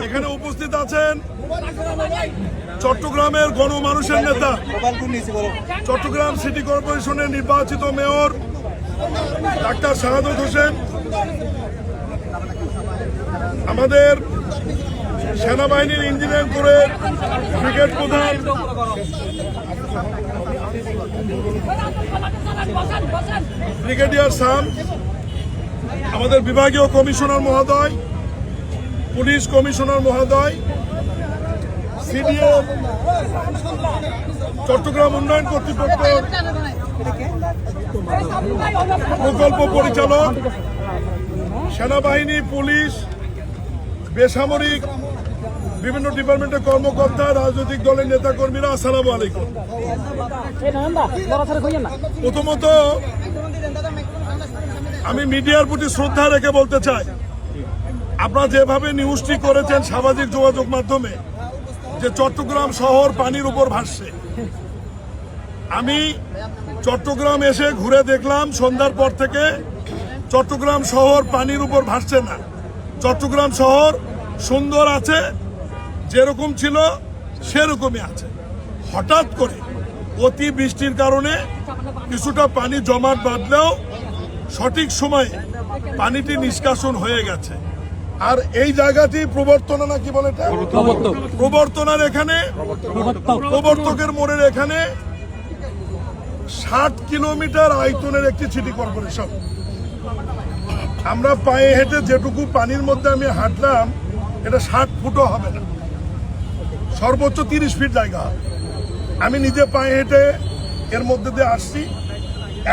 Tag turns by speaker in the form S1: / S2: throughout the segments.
S1: এখানে উপস্থিত আছেন চট্টগ্রামের গণমানুষের নেতা, চট্টগ্রাম সিটি কর্পোরেশনের নির্বাচিত মেয়র ডাক্তার শাহাদত হোসেন, আমাদের সেনাবাহিনীর ইঞ্জিনিয়ারিং কোরের ব্রিগেড প্রধান ব্রিগেডিয়ার সাম, আমাদের বিভাগীয় কমিশনার মহোদয়, পুলিশ কমিশনার মহোদয়, সিডিও, চট্টগ্রাম উন্নয়ন কর্তৃপক্ষের প্রকল্প পরিচালক, সেনাবাহিনী, পুলিশ, বেসামরিক বিভিন্ন ডিপার্টমেন্টের কর্মকর্তা, রাজনৈতিক দলের নেতা কর্মীরা, আসসালামু আলাইকুম। প্রথমত আমি মিডিয়ার প্রতি শ্রদ্ধা রেখে বলতে চাই, আপনারা যেভাবে নিউজটি করেছেন সামাজিক যোগাযোগ মাধ্যমে যে চট্টগ্রাম শহর পানির উপর ভাসছে, আমি চট্টগ্রাম এসে ঘুরে দেখলাম সন্ধ্যার পর থেকে চট্টগ্রাম শহর পানির উপর ভাসছে না। চট্টগ্রাম শহর সুন্দর আছে, যেরকম ছিল সেরকমই আছে। হঠাৎ করে অতি বৃষ্টির কারণে কিছুটা পানি জমাট বাঁধলেও সঠিক সময়ে পানিটি নিষ্কাশন হয়ে গেছে। আর এই জায়গাটি প্রবর্তনা নাকি বলে, প্রবর্তনার এখানে, প্রবর্তকের মোড়ের এখানে 60 কিলোমিটার আয়তনের একটি সিটি কর্পোরেশন। আমরা পায়ে হেঁটে যেটুকু পানির মধ্যে আমি হাঁটলাম, এটা 60 ফুটও হবে না, সর্বোচ্চ 30 ফিট জায়গা হবে। আমি নিজে পায়ে হেঁটে এর মধ্যে দিয়ে আসছি,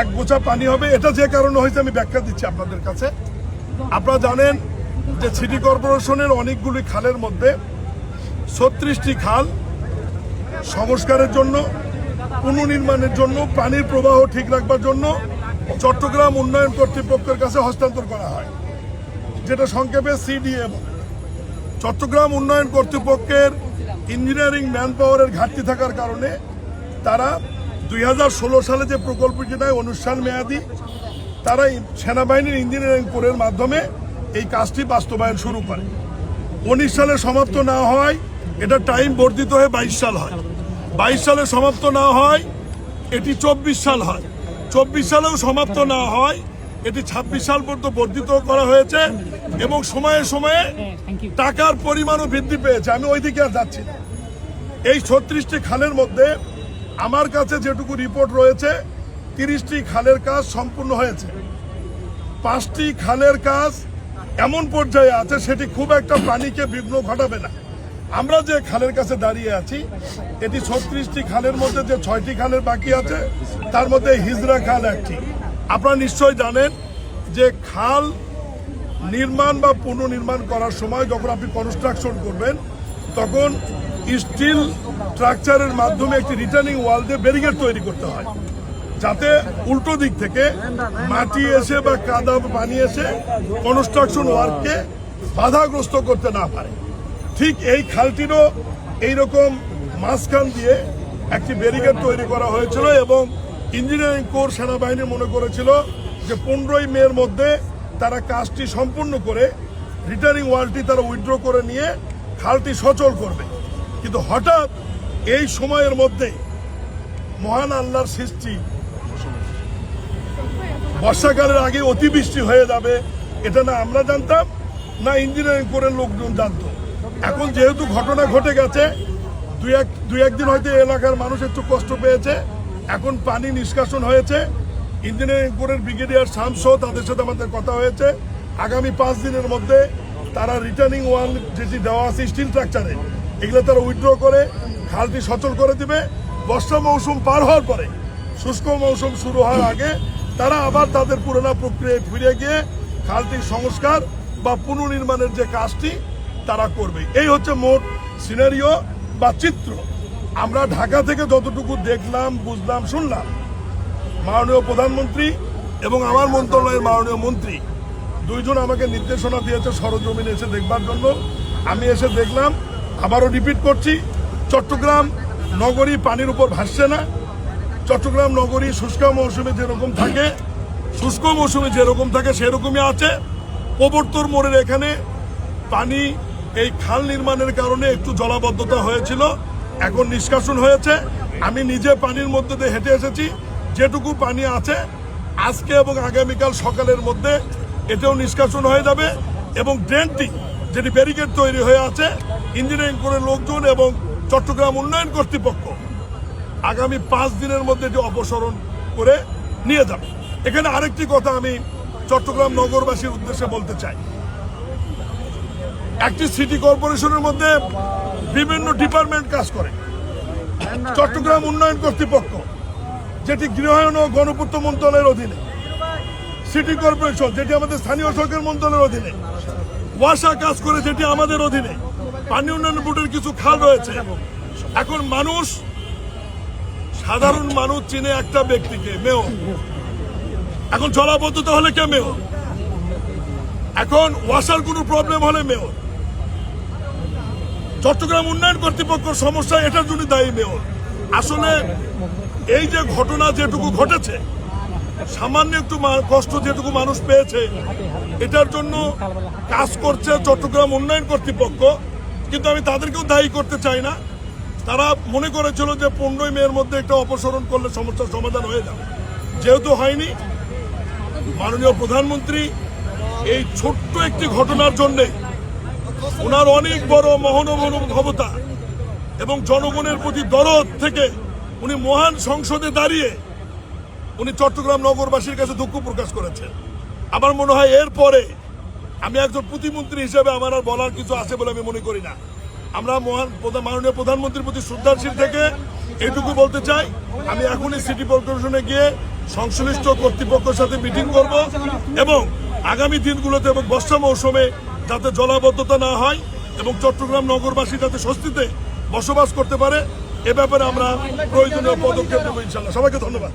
S1: এক বোঝা পানি হবে। এটা যে কারণে হয়েছে আমি ব্যাখ্যা দিচ্ছি আপনাদের কাছে। আপনারা জানেন যে সিটি কর্পোরেশনের অনেকগুলি খালের মধ্যে 36টি খাল সংস্কারের জন্য, পুনর্নির্মাণের জন্য, পানির প্রবাহ ঠিক রাখবার জন্য চট্টগ্রাম উন্নয়ন কর্তৃপক্ষের কাছে হস্তান্তর করা হয়, যেটা সংক্ষেপে সিডিএ বলে। চট্টগ্রাম উন্নয়ন কর্তৃপক্ষের ইঞ্জিনিয়ারিং ম্যান পাওয়ারের ঘাটতি থাকার কারণে তারা 2016 সালে যে প্রকল্পটি নেয় 19 সাল মেয়াদি, তারা সেনাবাহিনীর ইঞ্জিনিয়ারিং কোরের মাধ্যমে এই কাজটি বাস্তবায়ন শুরু করে। 19 সালে সমাপ্ত না হয় এটা টাইম বর্ধিত হয়ে 22 সাল হয়, 22 সালে সমাপ্ত না হয় এটি 24 সাল হয়, 24 সালেও সমাপ্ত না হয় এটি 26 সাল পর্যন্ত বর্ধিত করা হয়েছে এবং সময়ে সময়ে টাকার পরিমাণও বৃদ্ধি পেয়েছে। আমি ওইদিকে আর যাচ্ছি না। এই 36টি খালের মধ্যে আমার কাছে যেটুকু রিপোর্ট রয়েছে 30টি খালের কাজ সম্পূর্ণ হয়েছে। 5টি খালের কাজ এমন পর্যায়ে আছে সেটি খুব একটা পানিকে বিঘ্ন ঘটাবে না। আমরা যে খালের কাছে দাঁড়িয়ে আছি এটি 36টি খালের মধ্যে যে 6টি খালের বাকি আছে তার মধ্যে হিজরা খাল একটি। আপনারা নিশ্চয় জানেন যে খাল নির্মাণ বা পুনর্নির্মাণ করার সময় যখন আপনি কনস্ট্রাকশন করবেন তখন স্টিল স্ট্রাকচারের মাধ্যমে একটি রিটার্নিং ওয়াল দিয়ে ব্যারিকেড তৈরি করতে হয়, যাতে উল্টো দিক থেকে মাটি এসে বা কাদা পানি এসে কনস্ট্রাকশন ওয়ার্ককে বাধাগ্রস্ত করতে না পারে। ঠিক এই খালটিরও এইরকম মাঝখান দিয়ে একটি ব্যারিকেড তৈরি করা হয়েছিল এবং ইঞ্জিনিয়ারিং কোর সেনাবাহিনী মনে করেছিল যে 15ই মের মধ্যে তারা কাজটি সম্পূর্ণ করে রিটার্নিং ওয়ালটি তারা উইথড্র করে নিয়ে খালটি সচল করবে। কিন্তু হঠাৎ এই সময়ের মধ্যে মহান আল্লাহর সৃষ্টি, বর্ষাকালের আগে অতিবৃষ্টি হয়ে যাবে এটা না আমরা জানতাম না ইঞ্জিনিয়ারিং কোরের লোকজন জানতো। এখন যেহেতু ঘটনা ঘটে গেছে, দুই একদিন হয়তো এলাকার মানুষ একটু কষ্ট পেয়েছে, এখন পানি নিষ্কাশন হয়েছে। ইঞ্জিনিয়ারিং কোরের ব্রিগেডিয়ার শামস তাদের সাথে আমাদের কথা হয়েছে, আগামী 5 দিনের মধ্যে তারা রিটার্নিং ওয়াল যেটি দেওয়া আছে স্টিল স্ট্রাকচারে এগুলো তারা উইথড্র করে খালটি সচল করে দিবে। বর্ষা মৌসুম পার হওয়ার পরে, শুষ্ক মৌসুম শুরু হওয়ার আগে তারা আবার তাদের পুরোনো প্রক্রিয়ায় ফিরে গিয়ে খালটির সংস্কার বা পুনর্নির্মাণের যে কাজটি তারা করবে। এই হচ্ছে মোট সিনারিও বা চিত্র। আমরা ঢাকা থেকে যতটুকু দেখলাম, বুঝলাম, শুনলাম, মাননীয় প্রধানমন্ত্রী এবং আমার মন্ত্রণালয়ের মাননীয় মন্ত্রী দুইজন আমাকে নির্দেশনা দিয়েছে সরজমিনে এসে দেখবার জন্য। আমি এসে দেখলাম, আবারও রিপিট করছি, চট্টগ্রাম নগরী পানির উপর ভাসছে না। চট্টগ্রাম নগরী শুষ্ক মৌসুমে যেরকম থাকে, সেরকমই আছে। প্রবর্তন মোড়ের এখানে পানি এই খাল নির্মাণের কারণে একটু জলাবদ্ধতা হয়েছিল, এখন নিষ্কাশন হয়েছে। আমি নিজে পানির মধ্যে দিয়ে হেঁটে এসেছি, যেটুকু পানি আছে আজকে এবং আগামীকাল সকালের মধ্যে এটাও নিষ্কাশন হয়ে যাবে। এবং ড্রেনটি যেটি ব্যারিকেড তৈরি হয়ে আছে, ইঞ্জিনিয়ারিং করে লোকজন এবং চট্টগ্রাম উন্নয়ন কর্তৃপক্ষ আগামী 5 দিনের মধ্যে এটি অপসারণ করে নিয়ে যাবে। এখানে আরেকটি কথা আমি চট্টগ্রাম নগরবাসীর উদ্দেশ্যে বলতে চাই। একটি সিটি কর্পোরেশনের মধ্যে বিভিন্ন ডিপার্টমেন্ট কাজ করে। চট্টগ্রাম উন্নয়ন কর্তৃপক্ষ যেটি গৃহায়ন ও গণপূর্ত মন্ত্রণালয়ের অধীনে, সিটি কর্পোরেশন যেটি আমাদের স্থানীয় সরকার মন্ত্রণালয়ের অধীনে, ওয়াসা কাজ করে যেটি আমাদের অধীনে, পানি উন্নয়ন বোর্ডের কিছু খাল রয়েছে। এখন মানুষ, সাধারণ মানুষ চিনে একটা ব্যক্তিকে, মেয়র। এখন জলাবদ্ধতা হলে কে মেয়র, এখন ওয়াসার কোনো প্রবলেম হলে মেয়র। চট্টগ্রাম উন্নয়ন কর্তৃপক্ষের সমস্যা, এটার জন্য দায়ী মেয়র। আসলে এই যে ঘটনা যেটুকু ঘটেছে, সামান্য একটু কষ্ট যেটুকু মানুষ পেয়েছে, এটার জন্য কাজ করছে চট্টগ্রাম উন্নয়ন কর্তৃপক্ষ। কিন্তু আমি তাদেরকেও দায়ী করতে চাই না। তারা মনে করেছিল যে 15 মের মধ্যে একটা অপসারণ করলে সমস্যার সমাধান হয়ে যাবে, যেহেতু হয়নি। মাননীয় প্রধানমন্ত্রী এই ছোট্ট একটি ঘটনার জন্যে ওনার অনেক বড় মহানুভবতা এবং জনগণের প্রতি দরদ থেকে উনি মহান সংসদে দাঁড়িয়ে উনি চট্টগ্রাম নগরবাসীর কাছে দুঃখ প্রকাশ করেছেন। আমার মনে হয় এরপরে আমি একজন প্রতিমন্ত্রী হিসেবে আমার আর বলার কিছু আছে বলে আমি মনে করি না। আমরা মাননীয় প্রধানমন্ত্রীর প্রতি শ্রদ্ধাশীল থেকে এইটুকু বলতে চাই, আমি এখনই সিটি কর্পোরেশনে গিয়ে সংশ্লিষ্ট কর্তৃপক্ষের সাথে মিটিং করব এবং আগামী দিনগুলোতে এবং বর্ষা মৌসুমে যাতে জলাবদ্ধতা না হয় এবং চট্টগ্রাম নগরবাসী যাতে স্বস্তিতে বসবাস করতে পারে, এ ব্যাপারে আমরা প্রয়োজনীয় পদক্ষেপ নেব ইনশাআল্লাহ। সবাইকে ধন্যবাদ।